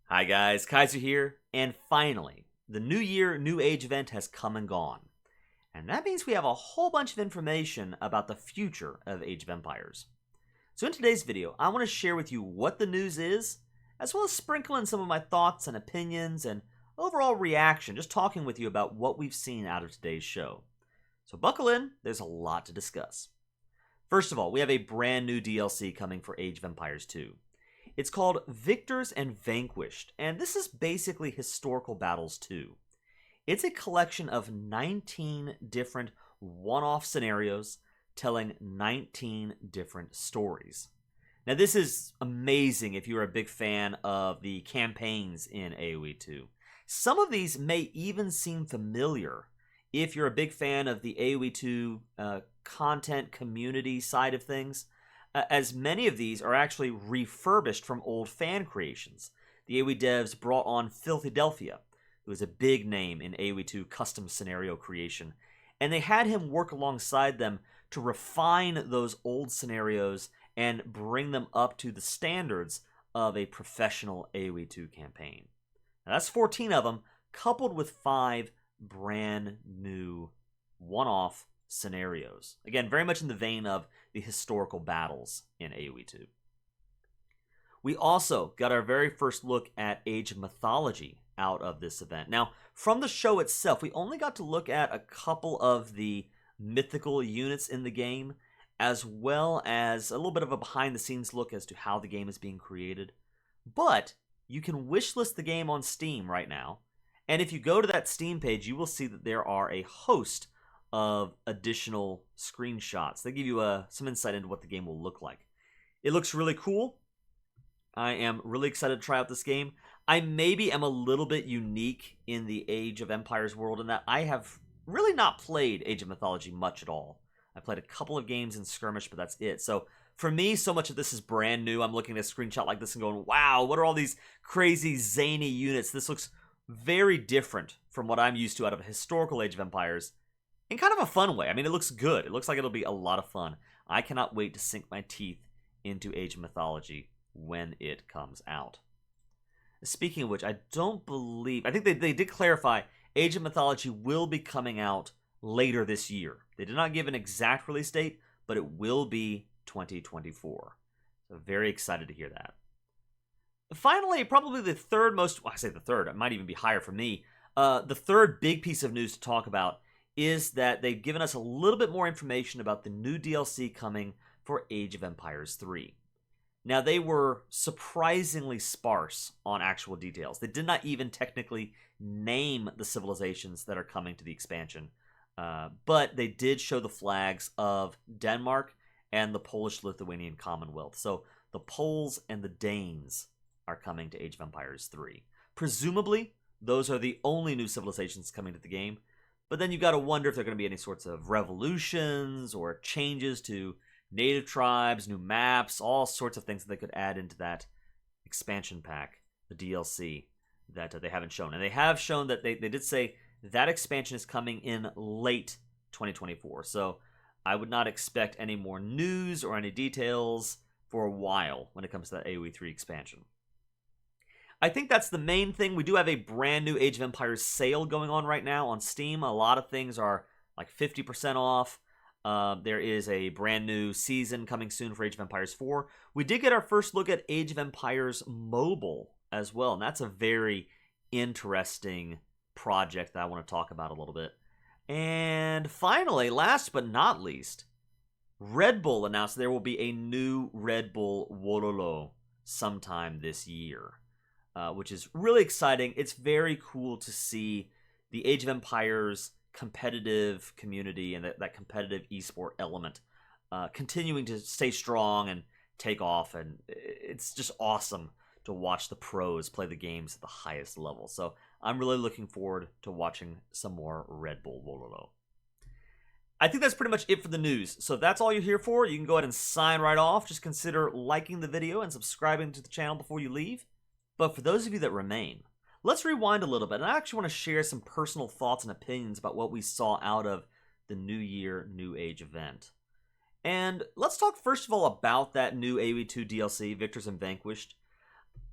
Hi guys, Kaiser here, and finally, the New Year, New Age event has come and gone. And that means we have a whole bunch of information about the future of Age of Empires. So in today's video, I want to share with you what the news is, as well as sprinkle in some of my thoughts and opinions and overall reaction, just talking with you about what we've seen out of today's show. So buckle in, there's a lot to discuss. First of all, we have a brand new DLC coming for Age of Empires 2. It's called Victors and Vanquished, and this is basically Historical Battles 2. It's a collection of 19 different one-off scenarios telling 19 different stories. Now this is amazing if you're a big fan of the campaigns in AoE 2. Some of these may even seem familiar if you're a big fan of the AoE 2 content community side of things, as many of these are actually refurbished from old fan creations. The AoE devs brought on Philadelphia, who is a big name in AoE 2 custom scenario creation, and they had him work alongside them to refine those old scenarios and bring them up to the standards of a professional AoE 2 campaign. Now that's 14 of them, coupled with 5 brand new one-off scenarios. Again, very much in the vein of the historical battles in AoE 2. We also got our very first look at Age of Mythology out of this event. Now, from the show itself, we only got to look at a couple of the mythical units in the game, as well as a little bit of a behind-the-scenes look as to how the game is being created. But you can wishlist the game on Steam right now, and if you go to that Steam page, you will see that there are a host of additional screenshots. They give you some insight into what the game will look like. It looks really cool. I am really excited to try out this game. I maybe am a little bit unique in the Age of Empires world in that I have really not played Age of Mythology much at all. I played a couple of games in Skirmish, but that's it. So for me, so much of this is brand new. I'm looking at a screenshot like this and going, wow, what are all these crazy zany units? This looks very different from what I'm used to out of a historical Age of Empires, in kind of a fun way. I mean, it looks good. It looks like it'll be a lot of fun. I cannot wait to sink my teeth into Age of Mythology when it comes out. Speaking of which, I think they did clarify Age of Mythology will be coming out later this year. They did not give an exact release date, but it will be 2024. So very excited to hear that. Finally, probably the third most, well, I say the third, it might even be higher for me. The third big piece of news to talk about is that they've given us a little bit more information about the new DLC coming for Age of Empires 3. Now, they were surprisingly sparse on actual details. They did not even technically name the civilizations that are coming to the expansion, but they did show the flags of Denmark and the Polish-Lithuanian Commonwealth. So the Poles and the Danes are coming to Age of Empires 3. Presumably, those are the only new civilizations coming to the game. But then you've got to wonder if there are going to be any sorts of revolutions or changes to native tribes, new maps, all sorts of things that they could add into that expansion pack, the DLC, that they haven't shown. And they have shown that they did say that expansion is coming in late 2024. So I would not expect any more news or any details for a while when it comes to that AoE 3 expansion. I think that's the main thing. We do have a brand new Age of Empires sale going on right now on Steam. A lot of things are like 50% off. There is a brand new season coming soon for Age of Empires 4. We did get our first look at Age of Empires Mobile as well, and that's a very interesting project that I want to talk about a little bit. And finally, last but not least, Red Bull announced there will be a new Red Bull Wololo sometime this year. Which is really exciting. It's very cool to see the Age of Empires competitive community and that competitive esport element continuing to stay strong and take off. And it's just awesome to watch the pros play the games at the highest level. So I'm really looking forward to watching some more Red Bull Wololo. I think that's pretty much it for the news. So if that's all you're here for, you can go ahead and sign right off. Just consider liking the video and subscribing to the channel before you leave. But for those of you that remain, let's rewind a little bit. And I actually want to share some personal thoughts and opinions about what we saw out of the New Year, New Age event. And let's talk first of all about that new AoE2 DLC, Victors and Vanquished.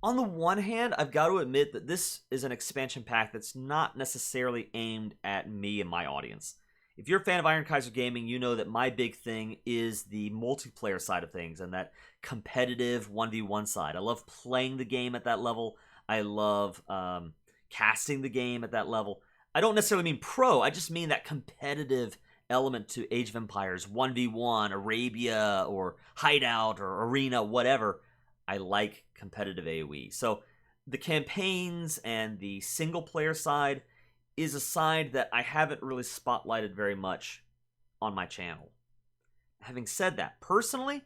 On the one hand, I've got to admit that this is an expansion pack that's not necessarily aimed at me and my audience. If you're a fan of Iron Kaiser Gaming, you know that my big thing is the multiplayer side of things and that competitive 1v1 side. I love playing the game at that level. I love casting the game at that level. I don't necessarily mean pro, I just mean that competitive element to Age of Empires 1v1, Arabia, or Hideout, or Arena, whatever. I like competitive AoE. So the campaigns and the single player side is a side that I haven't really spotlighted very much on my channel. Having said that, personally,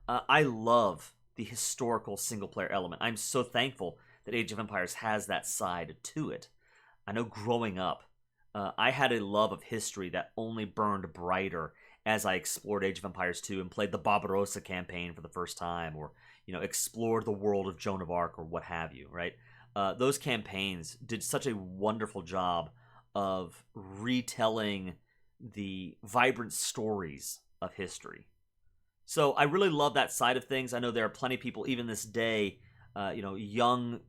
I love the historical single player element. I'm so thankful that Age of Empires has that side to it. I know growing up, I had a love of history that only burned brighter as I explored Age of Empires 2 and played the Barbarossa campaign for the first time, or explored the world of Joan of Arc or what have you, right? Those campaigns did such a wonderful job of retelling the vibrant stories of history. So I really love that side of things. I know there are plenty of people, even this day, young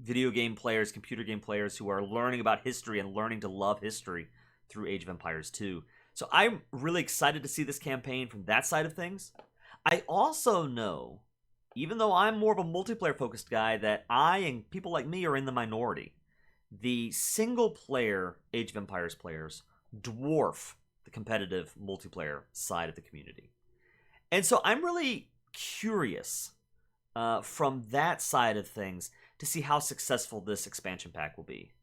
video game players, computer game players who are learning about history and learning to love history through Age of Empires 2. So I'm really excited to see this campaign from that side of things. I also know, even though I'm more of a multiplayer-focused guy, that I and people like me are in the minority. The single-player Age of Empires players dwarf the competitive multiplayer side of the community. And so I'm really curious from that side of things to see how successful this expansion pack will be.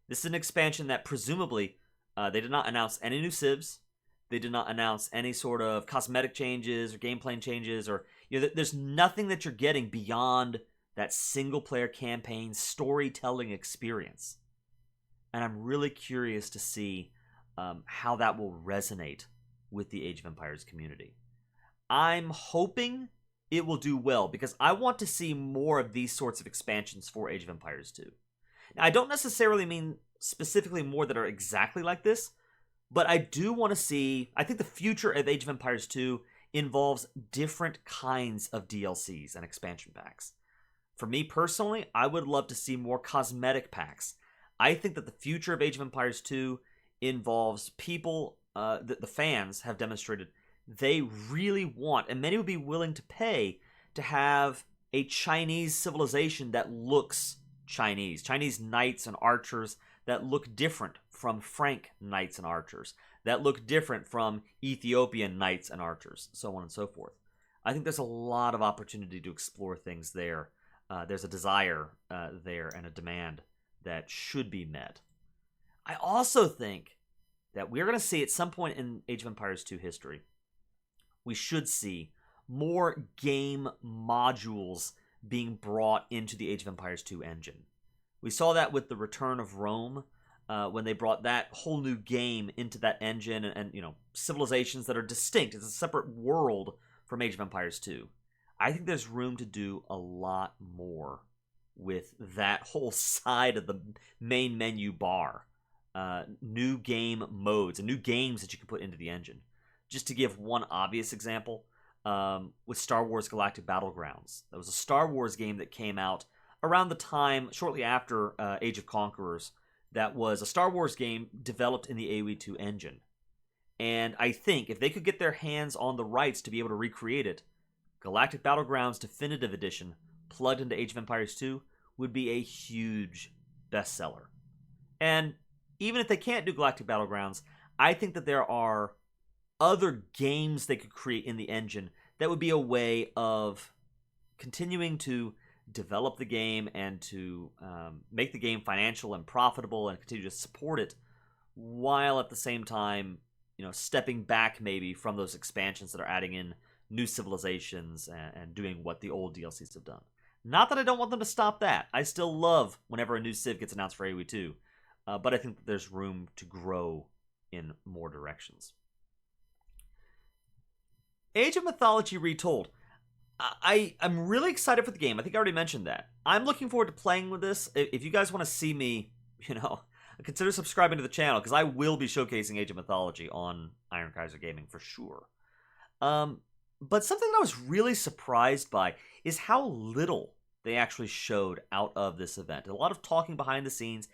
This is an expansion that presumably they did not announce any new civs. They did not announce any sort of cosmetic changes or gameplay changes, or there's nothing that you're getting beyond that single-player campaign storytelling experience. And I'm really curious to see how that will resonate with the Age of Empires community. I'm hoping it will do well, because I want to see more of these sorts of expansions for Age of Empires 2. Now, I don't necessarily mean specifically more that are exactly like this, but I do want to see, I think the future of Age of Empires 2 involves different kinds of DLCs and expansion packs. For me personally, I would love to see more cosmetic packs. I think that the future of Age of Empires 2 involves people, the fans have demonstrated they really want, and many would be willing to pay, to have a Chinese civilization that looks Chinese. Chinese knights and archers that look different from Frank knights and archers, that look different from Ethiopian knights and archers, so on and so forth. I think there's a lot of opportunity to explore things there. There's a desire there and a demand that should be met. I also think that we're going to see at some point in Age of Empires 2 history, we should see more game modules being brought into the Age of Empires 2 engine. We saw that with the Return of Rome, when they brought that whole new game into that engine, and civilizations that are distinct. It's a separate world from Age of Empires 2. I think there's room to do a lot more with that whole side of the main menu bar. New game modes and new games that you can put into the engine. Just to give one obvious example, with Star Wars Galactic Battlegrounds. That was a Star Wars game that came out around the time, shortly after Age of Conquerors, that was a Star Wars game developed in the AoE2 engine. And I think if they could get their hands on the rights to be able to recreate it, Galactic Battlegrounds Definitive Edition, plugged into Age of Empires 2, would be a huge bestseller. And even if they can't do Galactic Battlegrounds, I think that there are other games they could create in the engine that would be a way of continuing to develop the game and to make the game financial and profitable and continue to support it, while at the same time, stepping back maybe from those expansions that are adding in new civilizations and doing what the old DLCs have done. Not that I don't want them to stop that. I still love whenever a new civ gets announced for AoE2, but I think that there's room to grow in more directions. Age of Mythology Retold. I'm really excited for the game. I think I already mentioned that. I'm looking forward to playing with this. If you guys want to see me, consider subscribing to the channel, because I will be showcasing Age of Mythology on Iron Kaiser Gaming for sure. But something that I was really surprised by is how little they actually showed out of this event. A lot of talking behind the scenes.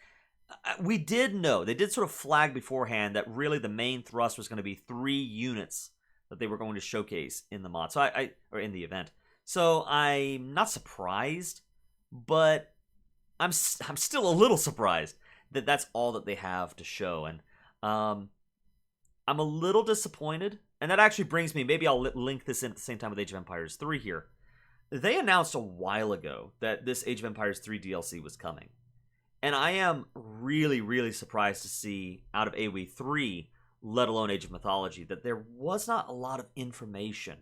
We did know, they did sort of flag beforehand that really the main thrust was going to be 3 units that they were going to showcase in the mod. So or in the event. So I'm not surprised, but I'm still a little surprised that that's all that they have to show. And I'm a little disappointed. And that actually brings me, maybe I'll link this in at the same time with Age of Empires 3 here. They announced a while ago that this Age of Empires 3 DLC was coming. And I am really, really surprised to see out of AoE 3, let alone Age of Mythology, that there was not a lot of information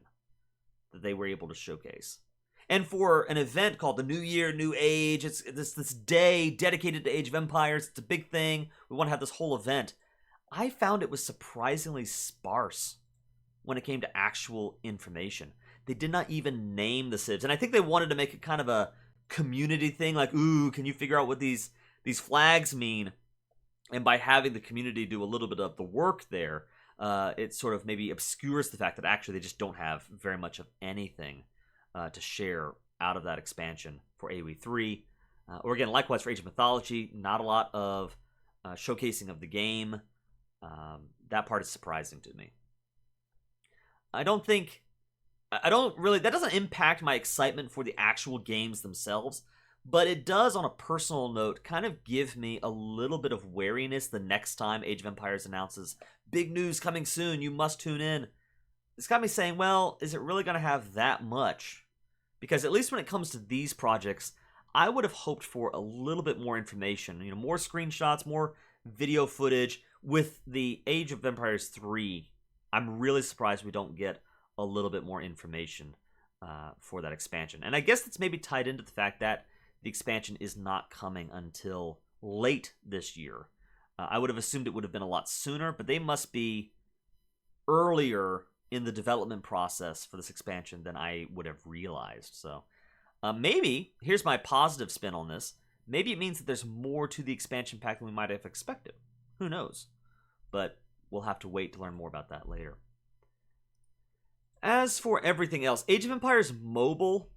that they were able to showcase. And for an event called the New Year, New Age, it's this day dedicated to Age of Empires. It's a big thing. We want to have this whole event. I found it was surprisingly sparse when it came to actual information. They did not even name the civs. And I think they wanted to make it kind of a community thing, like, ooh, can you figure out what these flags mean? And by having the community do a little bit of the work there, it sort of maybe obscures the fact that actually they just don't have very much of anything to share out of that expansion for AoE 3. Or again, likewise for Age of Mythology, not a lot of showcasing of the game. That part is surprising to me. that doesn't impact my excitement for the actual games themselves, but it does, on a personal note, kind of give me a little bit of wariness the next time Age of Empires announces, big news coming soon, you must tune in. It's got me saying, well, is it really going to have that much? Because at least when it comes to these projects, I would have hoped for a little bit more information, more screenshots, more video footage. With the Age of Empires 3, I'm really surprised we don't get a little bit more information for that expansion. And I guess that's maybe tied into the fact that the expansion is not coming until late this year. I would have assumed it would have been a lot sooner, but they must be earlier in the development process for this expansion than I would have realized. So maybe, here's my positive spin on this, maybe it means that there's more to the expansion pack than we might have expected. Who knows? But we'll have to wait to learn more about that later. As for everything else, Age of Empires Mobile,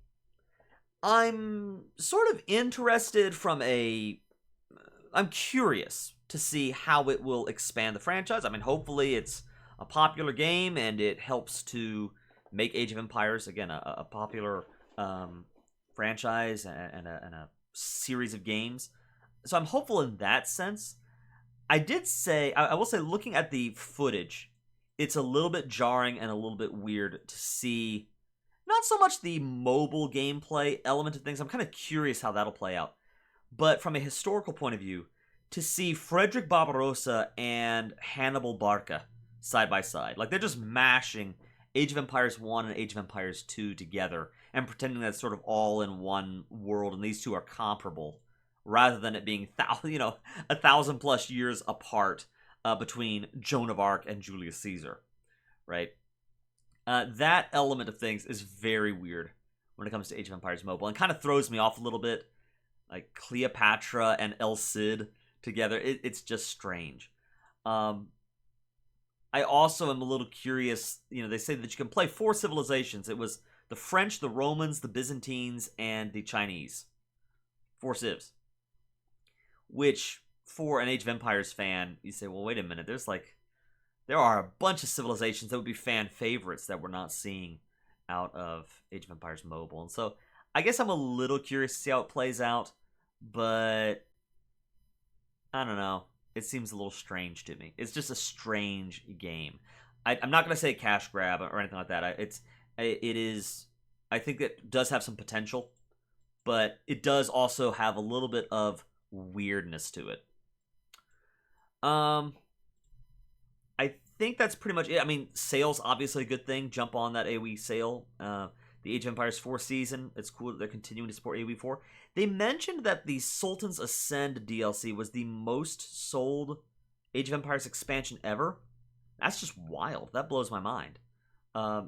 I'm sort of interested I'm curious to see how it will expand the franchise. I mean, hopefully it's a popular game and it helps to make Age of Empires, again, a popular franchise and a series of games. So I'm hopeful in that sense. I will say, looking at the footage, it's a little bit jarring and a little bit weird to see not so much the mobile gameplay element of things. I'm kind of curious how that'll play out. But from a historical point of view, to see Frederick Barbarossa and Hannibal Barca side by side, like they're just mashing Age of Empires 1 and Age of Empires 2 together and pretending that's sort of all in one world and these two are comparable, rather than it being 1,000+ years apart between Joan of Arc and Julius Caesar, right? That element of things is very weird when it comes to Age of Empires Mobile and kind of throws me off a little bit. Like Cleopatra and El Cid together, it's just strange. I also am a little curious, they say that you can play 4 civilizations. It was the French, the Romans, the Byzantines, and the Chinese. 4 civs. Which, for an Age of Empires fan, you say, well, wait a minute, there are a bunch of civilizations that would be fan favorites that we're not seeing out of Age of Empires Mobile. And so, I guess I'm a little curious to see how it plays out, but I don't know. It seems a little strange to me. It's just a strange game. I'm not going to say cash grab or anything like that. It is. I think it does have some potential, but it does also have a little bit of weirdness to it. I think that's pretty much it. I mean, sales obviously a good thing. Jump on that AoE sale. The Age of Empires 4 season. It's cool that they're continuing to support AoE 4. They mentioned that the Sultan's Ascend DLC was the most sold Age of Empires expansion ever. That's just wild. That blows my mind.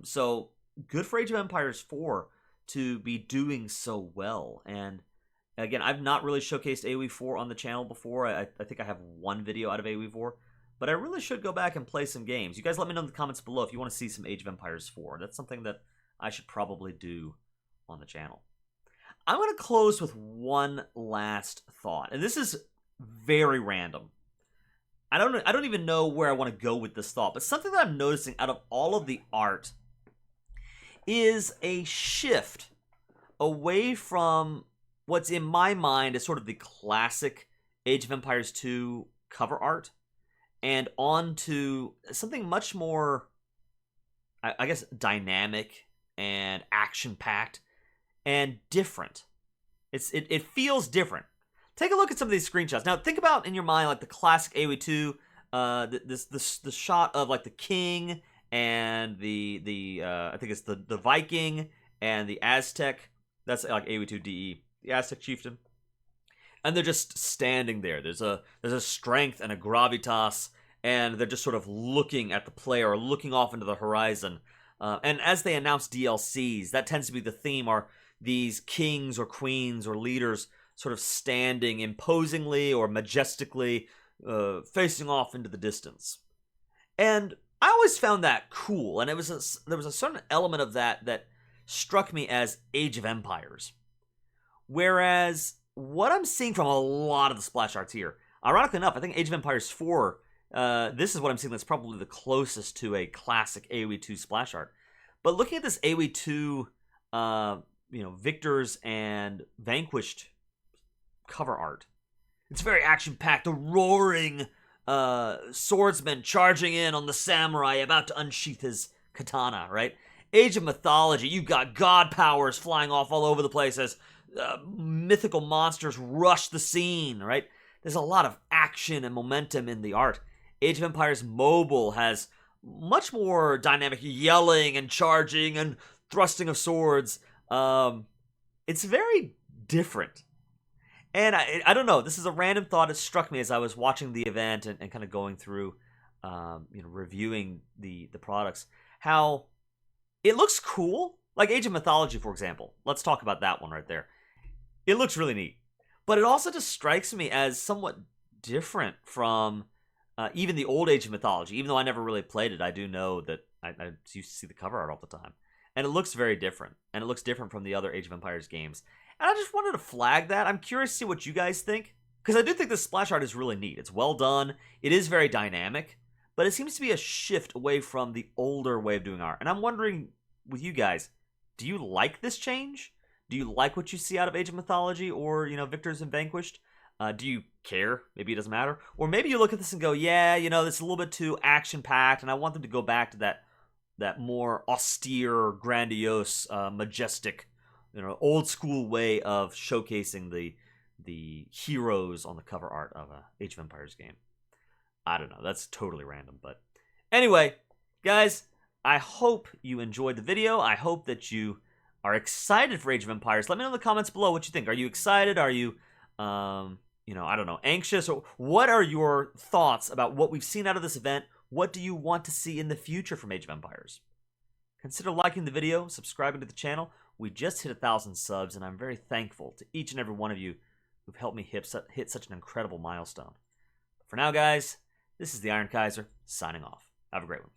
So good for Age of Empires 4 to be doing so well. And again, I've not really showcased AoE 4 on the channel before. I think I have one video out of AoE 4. But I really should go back and play some games. You guys let me know in the comments below if you want to see some Age of Empires 4. That's something that I should probably do on the channel. I'm going to close with one last thought, and this is very random. I don't even know where I want to go with this thought, but something that I'm noticing out of all of the art is a shift away from what's in my mind is sort of the classic Age of Empires 2 cover art and onto something much more, I guess, dynamic and action-packed and different. It feels different. Take a look at some of these screenshots. Now, think about in your mind like the classic AoE2, the shot of like the king and the I think it's the Viking and the Aztec. That's like AoE2 DE, the Aztec chieftain, and they're just standing there. There's a strength and a gravitas, and they're just sort of looking at the player or looking off into the horizon. And as they announce DLCs, that tends to be the theme: are these kings or queens or leaders sort of standing imposingly or majestically, facing off into the distance. And I always found that cool, and there was a certain element of that struck me as Age of Empires. Whereas what I'm seeing from a lot of the splash arts here, ironically enough, I think Age of Empires 4, this is what I'm seeing that's probably the closest to a classic AoE2 splash art. But looking at this AoE2, Victors and Vanquished cover art, it's very action-packed. The roaring swordsman charging in on the samurai about to unsheath his katana, right? Age of Mythology, you've got god powers flying off all over the place as mythical monsters rush the scene, right? There's a lot of action and momentum in the art. Age of Empires Mobile has much more dynamic yelling and charging and thrusting of swords. It's very different. And I don't know, this is a random thought. It struck me as I was watching the event and kind of going through, reviewing the products, how it looks cool. Like Age of Mythology, for example. Let's talk about that one right there. It looks really neat. But it also just strikes me as somewhat different from even the old Age of Mythology. Even though I never really played it, I do know that I used to see the cover art all the time. And it looks very different. And it looks different from the other Age of Empires games. And I just wanted to flag that. I'm curious to see what you guys think. Because I do think this splash art is really neat. It's well done. It is very dynamic. But it seems to be a shift away from the older way of doing art. And I'm wondering with you guys, do you like this change? Do you like what you see out of Age of Mythology or, Victors and Vanquished? Do you care? Maybe it doesn't matter. Or maybe you look at this and go, yeah, it's a little bit too action-packed, and I want them to go back to that more austere, grandiose, majestic, old-school way of showcasing the heroes on the cover art of a Age of Empires game. I don't know. That's totally random. But anyway, guys, I hope you enjoyed the video. I hope that you are excited for Age of Empires. Let me know in the comments below what you think. Are you excited? Are you, I don't know, anxious? Or what are your thoughts about what we've seen out of this event? What do you want to see in the future from Age of Empires? Consider liking the video, subscribing to the channel. We just hit 1,000 subs, and I'm very thankful to each and every one of you who've helped me hit such an incredible milestone. For now, guys, this is the Iron Kaiser, signing off. Have a great one.